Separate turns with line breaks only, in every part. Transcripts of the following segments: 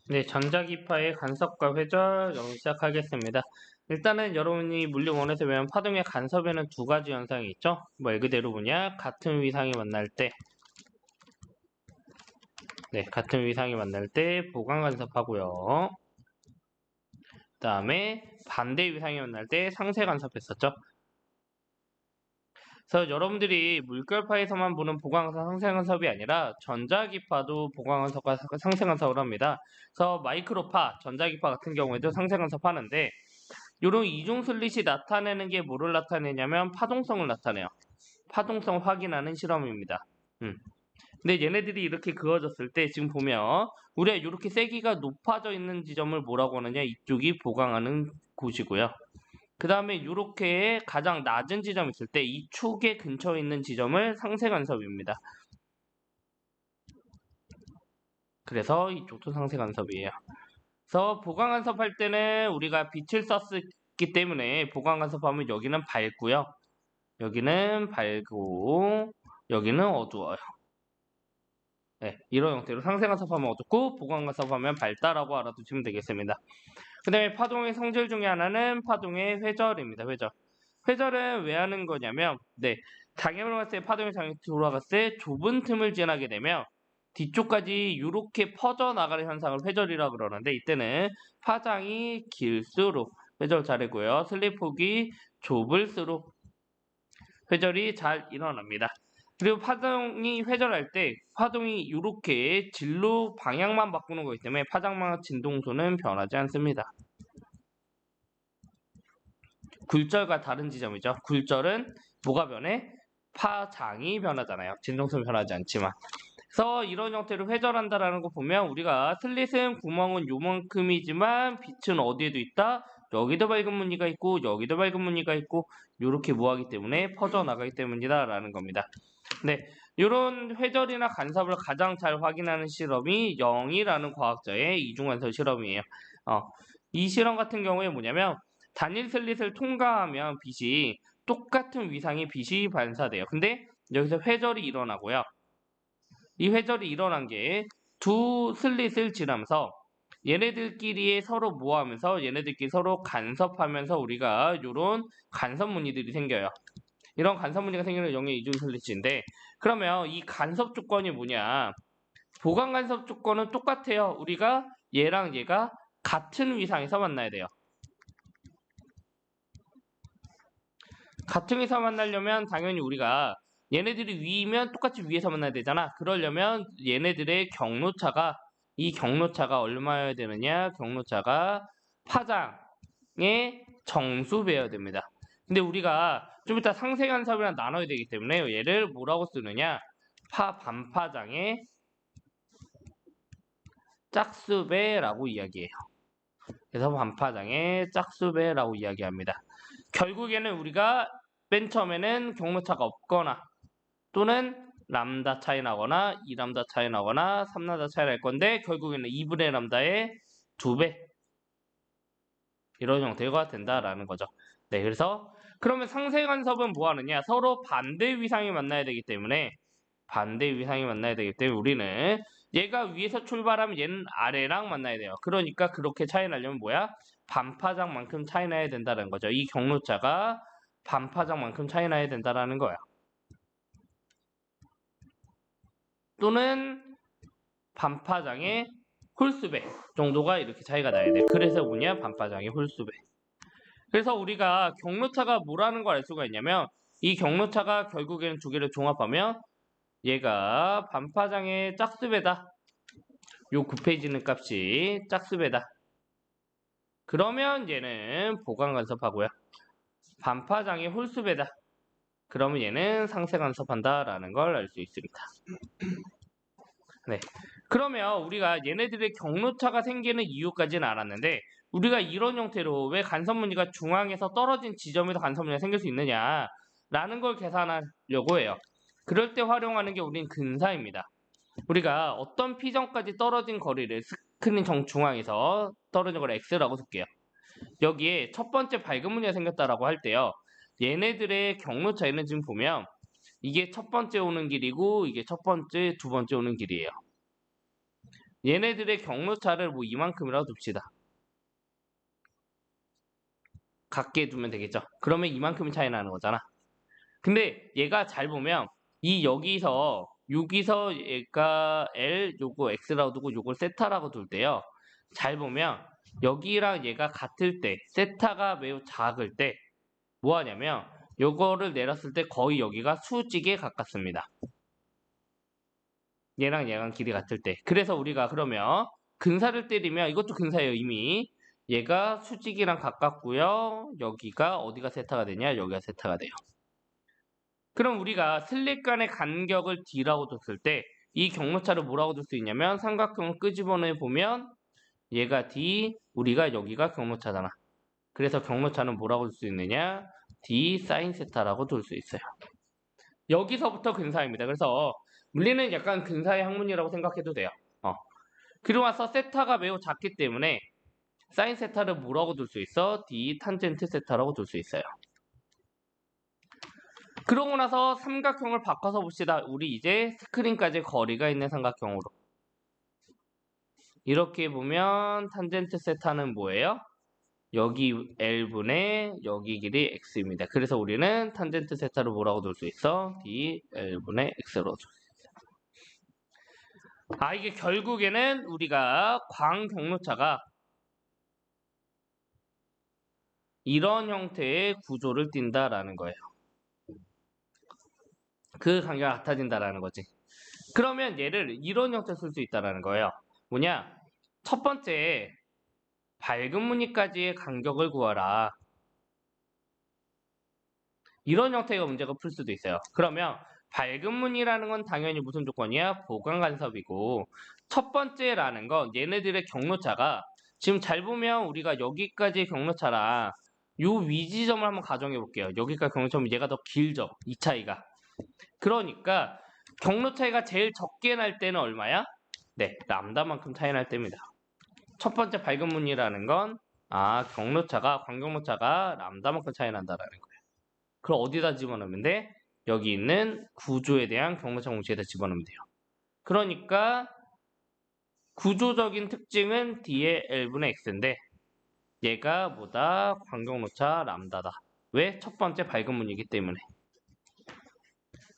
네, 전자기파의 간섭과 회절 시작하겠습니다. 일단은 여러분이 물리1에서 배운 파동의 간섭에는 두 가지 현상이 있죠. 말 그대로 뭐냐, 같은 위상이 만날 때, 같은 위상이 만날 때 보강 간섭하고요. 그 다음에 반대 위상이 만날 때 상쇄 간섭했었죠. 그래서 여러분들이 물결파에서만 보는 보강간섭, 상쇄간섭이 아니라 전자기파도 보강간섭과 상쇄간섭을 합니다. 그래서 마이크로파, 전자기파 같은 경우에도 상쇄간섭 하는데 이런 이중 슬릿이 나타내는 게 뭐를 나타내냐면 파동성을 나타내요. 파동성 확인하는 실험입니다. 근데 얘네들이 이렇게 그어졌을 때 지금 보면 우리가 이렇게 세기가 높아져 있는 지점을 뭐라고 하느냐, 이쪽이 보강하는 곳이고요. 그 다음에 이렇게 가장 낮은 지점이 있을 때 이 축의 근처에 있는 지점을 상쇄간섭입니다. 그래서 이쪽도 상쇄간섭이에요. 그래서 보강간섭 할 때는 우리가 빛을 썼기 때문에 보강간섭하면 여기는 밝고요. 여기는 밝고 여기는 어두워요. 네, 이런 형태로 상쇄간섭하면 어둡고 보강간섭하면 밝다라고 알아두시면 되겠습니다. 그 다음에 파동의 성질 중에 하나는 파동의 회절입니다. 회절. 회절은 왜 하는 거냐면, 장애물을 봤을 때 파동이 장애 돌아갔을 때 좁은 틈을 지나게 되면 뒤쪽까지 이렇게 퍼져나가는 현상을 회절이라고 그러는데, 이때는 파장이 길수록 회절 잘했고요. 슬립폭이 좁을수록 회절이 잘 일어납니다. 그리고 파동이 회절할 때 파동이 이렇게 진로 방향만 바꾸는 거기 때문에 파장망 진동소는 변하지 않습니다. 굴절과 다른 지점이죠. 굴절은 뭐가 변해? 파장이 변하잖아요. 진동소는 변하지 않지만. 그래서 이런 형태로 회절한다라는 거 보면 우리가 슬릿은 구멍은 요만큼이지만 빛은 어디에도 있다? 여기도 밝은 무늬가 있고 여기도 밝은 무늬가 있고 이렇게 뭐하기 때문에 퍼져나가기 때문이다 라는 겁니다. 이런 회절이나 간섭을 가장 잘 확인하는 실험이 영이라는 과학자의 이중간섭 실험이에요. 이 실험 같은 경우에 뭐냐면 단일 슬릿을 통과하면 빛이 똑같은 위상의 빛이 반사돼요. 근데 여기서 회절이 일어나고요. 이 회절이 일어난 게 두 슬릿을 지나면서 얘네들끼리 서로 모하면서 얘네들끼리 서로 간섭하면서 우리가 이런 간섭 무늬들이 생겨요. 이런 간섭 무늬가 생기는 영의 이중 슬릿인데, 그러면 이 간섭 조건이 뭐냐? 보강 간섭 조건은 똑같아요. 우리가 얘랑 얘가 같은 위상에서 만나야 돼요. 같은 위에서 만나려면 당연히 우리가 얘네들이 위면 똑같이 위에서 만나야 되잖아. 그러려면 얘네들의 경로차가, 이 경로차가 얼마여야 되느냐? 경로차가 파장의 정수배여야 됩니다. 근데 우리가 좀 이따 상쇄간섭이랑 나눠야 되기 때문에 얘를 뭐라고 쓰느냐? 반파장의 짝수배라고 이야기해요. 그래서 반파장의 짝수배라고 이야기합니다. 결국에는 우리가 맨 처음에는 경로차가 없거나 또는 람다 차이 나거나 2람다 차이 나거나 3람다 차이 날 건데 결국에는 2분의 람다의 2배 이런 형태가 된다라는 거죠. 그래서 그러면 상쇄간섭은 뭐 하느냐? 서로 반대 위상이 만나야 되기 때문에 우리는 얘가 위에서 출발하면 얘는 아래랑 만나야 돼요. 그러니까 그렇게 차이 나려면 뭐야? 반파장만큼 차이 나야 된다는 거죠. 이 경로차가 반파장만큼 차이 나야 된다라는 거야. 또는 반파장의 홀수배 정도가 이렇게 차이가 나야 돼. 그래서 뭐냐? 반파장의 홀수배. 그래서 우리가 경로차가 뭐라는 걸 알 수가 있냐면 이 경로차가 결국에는 두 개를 종합하면 얘가 반파장의 짝수배다. 요 9페이지는 값이 짝수배다. 그러면 얘는 보강간섭하고요. 반파장의 홀수배다. 그러면 얘는 상쇄간섭한다라는 걸 알 수 있습니다. 그러면 우리가 얘네들의 경로차가 생기는 이유까지는 알았는데 우리가 이런 형태로 왜 간섭무늬가 중앙에서 떨어진 지점에서 간섭무늬가 생길 수 있느냐 라는 걸 계산하려고 해요. 그럴 때 활용하는 게 우린 근사입니다. 우리가 어떤 P점까지 떨어진 거리를 스크린 정중앙에서 떨어진 걸 X라고 쓸게요. 여기에 첫 번째 밝은 무늬가 생겼다라고 할 때요. 얘네들의 경로 차이는 지금 보면 이게 첫 번째 오는 길이고 이게 첫 번째, 두 번째 오는 길이에요. 얘네들의 경로차를 뭐 이만큼이라도 둡시다. 같게 두면 되겠죠. 그러면 이만큼 차이 나는 거잖아. 근데 얘가 잘 보면 이 여기서 얘가 L 요거 X라고 두고 요걸 세타라고 둘 때요. 잘 보면 여기랑 얘가 같을 때 세타가 매우 작을 때 뭐 하냐면 요거를 내렸을 때 거의 여기가 수직에 가깝습니다. 얘랑 길이 같을 때. 그래서 우리가 그러면 근사를 때리면 이것도 근사예요 이미. 얘가 수직이랑 가깝고요. 여기가 어디가 세타가 되냐? 여기가 세타가 돼요. 그럼 우리가 슬립 간의 간격을 D라고 뒀을 때 이 경로차를 뭐라고 둘 수 있냐면 삼각형을 끄집어내 보면 얘가 D, 우리가 여기가 경로차잖아. 그래서 경로차는 뭐라고 둘 수 있느냐? D 사인 세타라고 둘 수 있어요. 여기서부터 근사입니다. 그래서 물리는 약간 근사의 학문이라고 생각해도 돼요. 그리고 와서 세타가 매우 작기 때문에 사인 세타를 뭐라고 둘 수 있어? D 탄젠트 세타라고 둘 수 있어요. 그러고 나서 삼각형을 바꿔서 봅시다. 우리 이제 스크린까지 거리가 있는 삼각형으로. 이렇게 보면 탄젠트 세타는 뭐예요? 여기 L분의 여기 길이 X입니다. 그래서 우리는 탄젠트 세타를 뭐라고 둘 수 있어? D L분의 X로 둘 수 있어요. 이게 결국에는 우리가 광경로차가 이런 형태의 구조를 띈다라는 거예요. 그 관계가 같아진다라는 거지. 그러면 얘를 이런 형태로 쓸 수 있다라는 거예요. 뭐냐? 첫 번째, 밝은 무늬까지의 간격을 구하라. 이런 형태의 문제가 풀 수도 있어요. 그러면 밝은 무늬라는 건 당연히 무슨 조건이야? 보강 간섭이고 첫 번째라는 건 얘네들의 경로차가 지금 잘 보면 우리가 여기까지의 경로차랑 요 위지점을 한번 가정해 볼게요. 여기까지 경로차면 얘가 더 길죠. 이 차이가. 그러니까 경로 차이가 제일 적게 날 때는 얼마야? 네, 람다만큼 차이 날 때입니다. 첫 번째 밝은 무늬라는 건 경로차가 광경로차가 람다만큼 차이 난다라는 거예요. 그럼 어디다 집어넣으면 돼? 여기 있는 구조에 대한 경로차 공식에다 집어넣으면 돼요. 그러니까 구조적인 특징은 D의 L분의 X인데 얘가 뭐다? 광경로차 람다다. 왜? 첫 번째 밝은 무늬이기 때문에.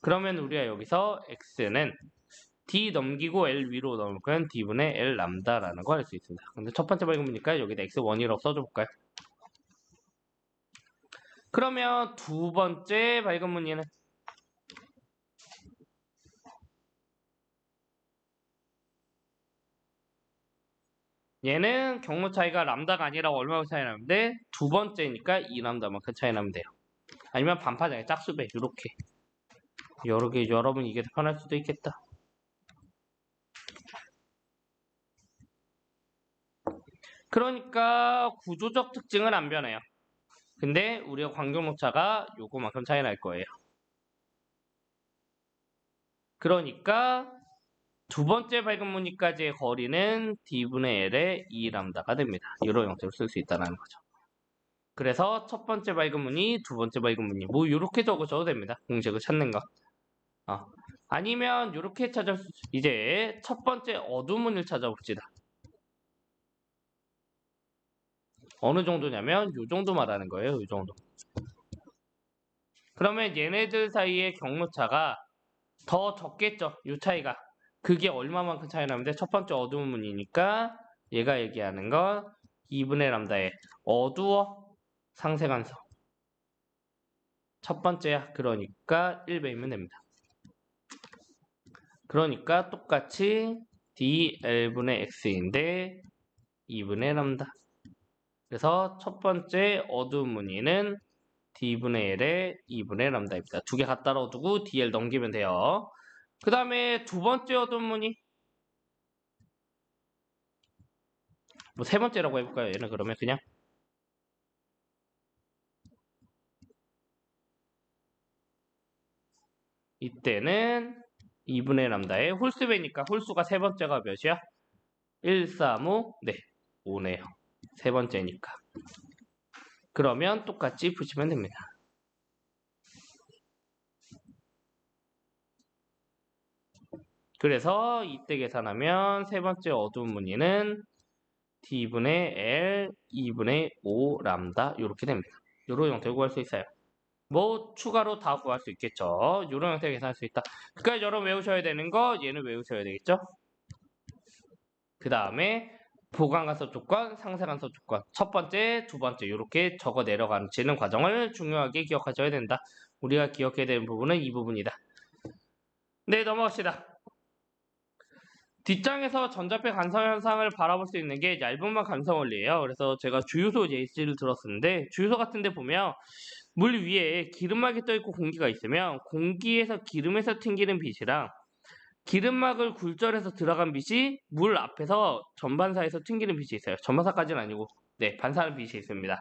그러면 우리가 여기서 X는 D 넘기고 L 위로 넘으면 D분의 L 람다라는 거 알 수 있습니다. 근데 첫 번째 밝은 무늬니까 여기다 X1이라고 써줘 볼까요? 그러면 두 번째 밝은 무늬는 얘는 경로 차이가 람다가 아니라 얼마나 차이 나는데 두 번째니까 2람다만큼 차이 나면 돼요. 아니면 반파장에 짝수배 이렇게 여러 개 여러분 이게 더 편할 수도 있겠다. 그러니까 구조적 특징은 안 변해요. 근데 우리가 광경로차가 요거만큼 차이 날 거예요. 그러니까 두 번째 밝은 무늬까지의 거리는 D분의 L의 2람다가 됩니다. 이런 형태로 쓸 수 있다는 거죠. 그래서 첫 번째 밝은 무늬, 두 번째 밝은 무늬 뭐 이렇게 적어줘도 됩니다. 공식을 찾는 거. 아니면 이렇게 찾을 수 이제 첫 번째 어두운 무늬를 찾아봅시다. 어느 정도냐면 이 정도 말하는 거예요. 이 정도. 그러면 얘네들 사이의 경로차가 더 적겠죠. 이 차이가. 그게 얼마만큼 차이 나는데 첫 번째 어두운 무늬니까 얘가 얘기하는 건 2분의 람다의 어두워 상쇄간섭. 첫 번째야. 그러니까 1배이면 됩니다. 그러니까 똑같이 dL분의 x인데 2분의 람다. 그래서 첫 번째 어두운 무늬는 d분의 L의 2분의 람다입니다. 두 개 갖다 넣어두고 dl 넘기면 돼요. 그 다음에 두 번째 어두운 무늬 뭐 세 번째라고 해볼까요? 얘는 그러면 그냥 이때는 2분의 람다의 홀수배니까 홀수가 세 번째가 몇이야? 1, 3, 5, 네 5네요. 세 번째니까. 그러면 똑같이 푸시면 됩니다. 그래서 이때 계산하면 세 번째 어두운 무늬는 D분의 L 2분의 5 람다 이렇게 됩니다. 이런 형태로 구할 수 있어요. 뭐 추가로 다 구할 수 있겠죠. 이런 형태로 계산할 수 있다. 그러니까 여러분 외우셔야 되는 거 얘는 외우셔야 되겠죠. 그 다음에 보강간섭 조건, 상쇄간섭 조건 첫 번째, 두 번째 이렇게 적어 내려가는 과정을 중요하게 기억하셔야 된다. 우리가 기억해야 되는 부분은 이 부분이다. 네, 넘어갑시다. 뒷장에서 전자패 간섭 현상을 바라볼 수 있는 게 얇은막 간섭 원리예요. 그래서 제가 주유소 예시를 들었었는데 주유소 같은 데 보면 물 위에 기름막이 떠 있고 공기가 있으면 공기에서 기름에서 튕기는 빛이랑 기름막을 굴절해서 들어간 빛이 물 앞에서 전반사에서 튕기는 빛이 있어요. 전반사까지는 아니고 네, 반사하는 빛이 있습니다.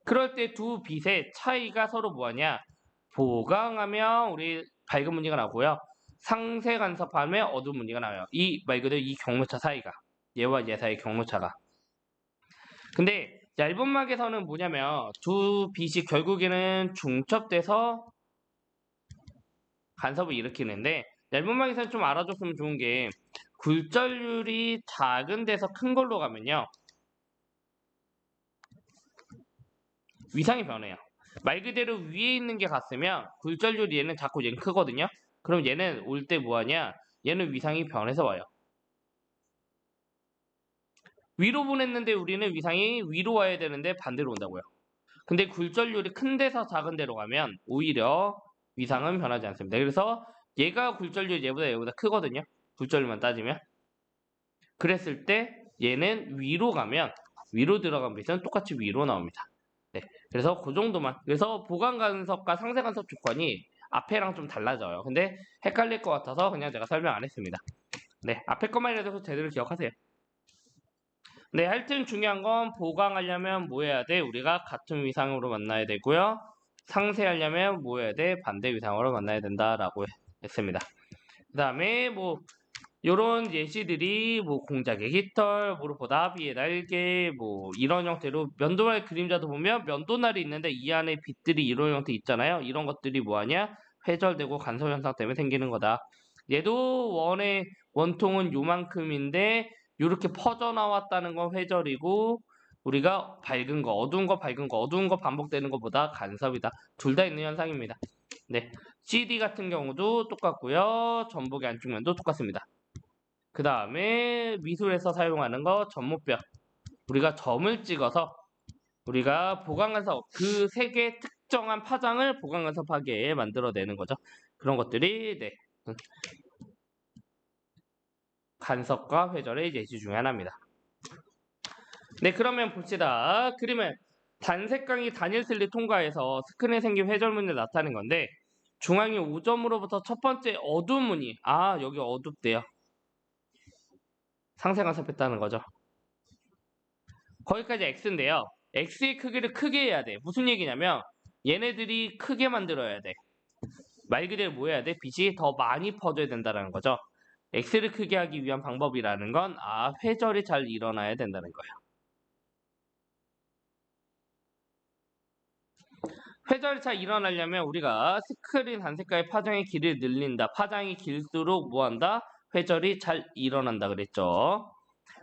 그럴 때 두 빛의 차이가 서로 뭐하냐? 보강하면 우리 밝은 무늬가 나오고요. 상쇄 간섭하면 어두운 무늬가 나와요. 이 말 그대로 이 경로차 사이가 얘와 얘 사이의 경로차가. 근데 얇은 막에서는 뭐냐면 두 빛이 결국에는 중첩돼서 간섭을 일으키는데 얇은 막에서는 좀 알아줬으면 좋은 게 굴절률이 작은 데서 큰 걸로 가면요. 위상이 변해요. 말 그대로 위에 있는 게 같으면 굴절률이 얘는 작고 얘는 크거든요. 그럼 얘는 올 때 뭐하냐? 얘는 위상이 변해서 와요. 위로 보냈는데 우리는 위상이 위로 와야 되는데 반대로 온다고요. 근데 굴절률이 큰 데서 작은 데로 가면 오히려 위상은 변하지 않습니다. 그래서 얘가 굴절률이 얘보다 크거든요. 굴절률만 따지면. 그랬을 때 얘는 위로 가면 위로 들어간 빛은 똑같이 위로 나옵니다. 네, 그래서 그 정도만. 그래서 보강간섭과 상쇄간섭 조건이 앞에랑 좀 달라져요. 근데 헷갈릴 것 같아서 그냥 제가 설명 안 했습니다. 네, 앞에 것만이라도 제대로 기억하세요. 네, 하여튼 중요한 건 보강하려면 뭐 해야 돼? 우리가 같은 위상으로 만나야 되고요. 상쇄하려면 뭐 해야 돼? 반대 위상으로 만나야 된다라고 했습니다. 그 다음에 뭐 요런 예시들이 뭐 공작의 깃털, 무릎보다 비의 날개, 뭐 이런 형태로 면도날 그림자도 보면 면도날이 있는데 이 안에 빛들이 이런 형태 있잖아요. 이런 것들이 뭐하냐? 회절되고 간섭 현상 때문에 생기는 거다. 얘도 원통은 요만큼인데 이렇게 퍼져 나왔다는 건 회절이고 우리가 밝은 거, 어두운 거, 밝은 거, 어두운 거 반복되는 것보다 간섭이다. 둘 다 있는 현상입니다. 네, CD 같은 경우도 똑같고요. 전복의 안쪽 면도 똑같습니다. 그 다음에 미술에서 사용하는 거 점모뼈. 우리가 점을 찍어서 우리가 보강간섭 그 세 개 특정한 파장을 보강간섭하게 만들어내는 거죠. 그런 것들이 네, 간섭과 회절의 예시 중에 하나입니다. 네, 그러면 봅시다. 그림은 단색강이 단일 슬릿 통과해서 스크린에 생긴 회절 무늬를 나타낸 건데 중앙이 5점으로부터 첫 번째 어두운 무늬. 아, 여기 어둡대요. 상쇄간섭했다는 거죠. 거기까지 X인데요. X의 크기를 크게 해야 돼. 무슨 얘기냐면 얘네들이 크게 만들어야 돼. 말 그대로 뭐 해야 돼? 빛이 더 많이 퍼져야 된다는 거죠. X를 크게 하기 위한 방법이라는 건 회절이 잘 일어나야 된다는 거예요. 회절이 잘 일어나려면 우리가 스크린 단색깔의 파장의 길이를 늘린다. 파장이 길수록 뭐한다? 회절이 잘 일어난다 그랬죠.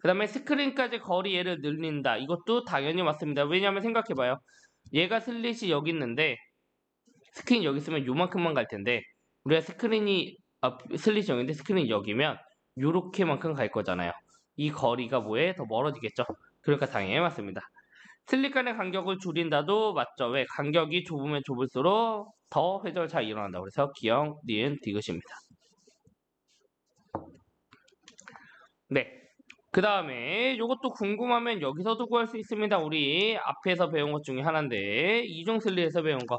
그 다음에 스크린까지 거리 얘를 늘린다. 이것도 당연히 맞습니다. 왜냐하면 생각해봐요. 얘가 슬릿이 여기 있는데 스크린이 여기 있으면 요만큼만 갈 텐데 우리가 슬릿이 여기인데 스크린이 여기면 요렇게만큼 갈 거잖아요. 이 거리가 뭐에 더 멀어지겠죠. 그러니까 당연히 맞습니다. 슬릿 간의 간격을 줄인다도 맞죠. 왜? 간격이 좁으면 좁을수록 더 회절 잘 일어난다. 그래서 기억, 니은, 디귿입니다. 네. 그 다음에 이것도 궁금하면 여기서도 구할 수 있습니다. 우리 앞에서 배운 것 중에 하나인데 이중슬리에서 배운 거.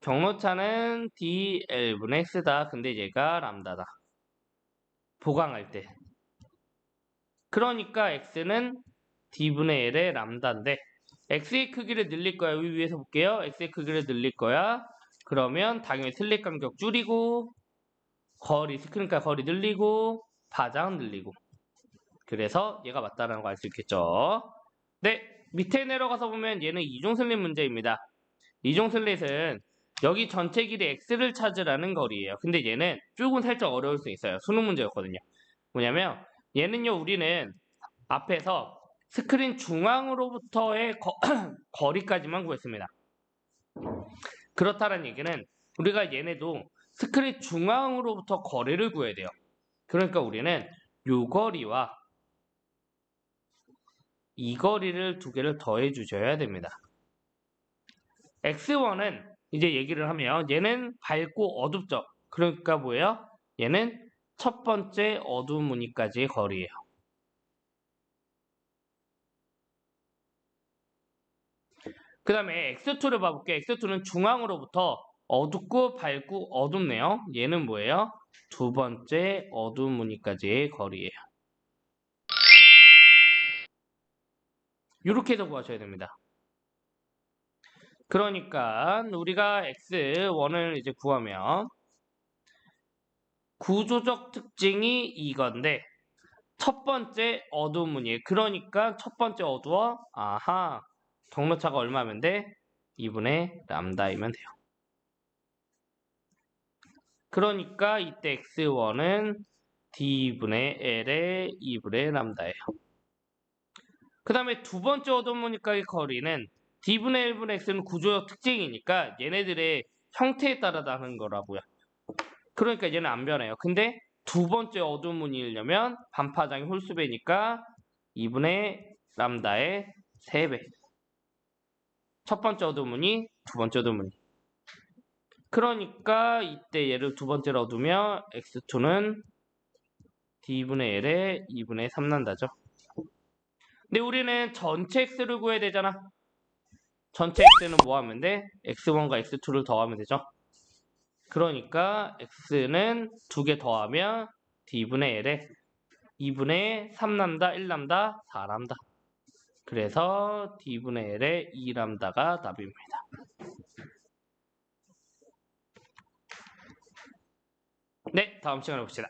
경로차는 dl분의 x다. 근데 얘가 람다다. 보강할 때. 그러니까 x는 d분의 l의 람다인데 x의 크기를 늘릴 거야. 여기 위에서 볼게요. x의 크기를 늘릴 거야. 그러면 당연히 슬릿 간격 줄이고 스크린까지 거리 늘리고 파장 늘리고 그래서 얘가 맞다는 거 알 수 있겠죠. 네, 밑에 내려가서 보면 얘는 이중슬릿 문제입니다. 이중슬릿은 여기 전체 길이 x를 찾으라는 거리예요. 근데 얘는 조금 살짝 어려울 수 있어요. 수능 문제였거든요. 뭐냐면 얘는요, 우리는 앞에서 스크린 중앙으로부터의 거리까지만 구했습니다. 그렇다는 얘기는 우리가 얘네도 스크린 중앙으로부터 거리를 구해야 돼요. 그러니까 우리는 요 거리와 이 거리를 두 개를 더해 주셔야 됩니다. x1은 이제 얘기를 하면 얘는 밝고 어둡죠. 그러니까 뭐예요? 얘는 첫 번째 어두운 무늬까지의 거리예요. 그 다음에 x2를 봐볼게요. x2는 중앙으로부터 어둡고 밝고 어둡네요. 얘는 뭐예요? 두 번째 어두운 무늬까지의 거리예요. 이렇게 해서 구하셔야 됩니다. 그러니까 우리가 x1을 이제 구하면 구조적 특징이 이건데 첫 번째 어두운 무늬. 그러니까 첫 번째 어두워. 아하. 경로차가 얼마면 돼? 2분의 람다이면 돼요. 그러니까 이때 x1은 d분의 l의 2분의 람다예요. 그 다음에 두 번째 어두운 무늬까지 거리는 d분의 1분의 x는 구조적 특징이니까 얘네들의 형태에 따라 다른 거라고요. 그러니까 얘는 안 변해요. 근데 두 번째 어두운 무늬이려면 반파장이 홀수배니까 2분의 람다의 3배. 첫 번째 어두운 무늬, 두 번째 어두운 무늬. 그러니까 이때 얘를 두 번째로 얻으면 x2는 d분의 l의 2분의 3 난다죠. 근데 우리는 전체 x를 구해야 되잖아. 전체 x는 뭐 하면 돼? x1과 x2를 더하면 되죠. 그러니까 x는 두 개 더하면 d분의 l에 2분의 3람다, 1람다, 4람다. 그래서 d분의 l의 2람다가 답입니다. 네, 다음 시간에 봅시다.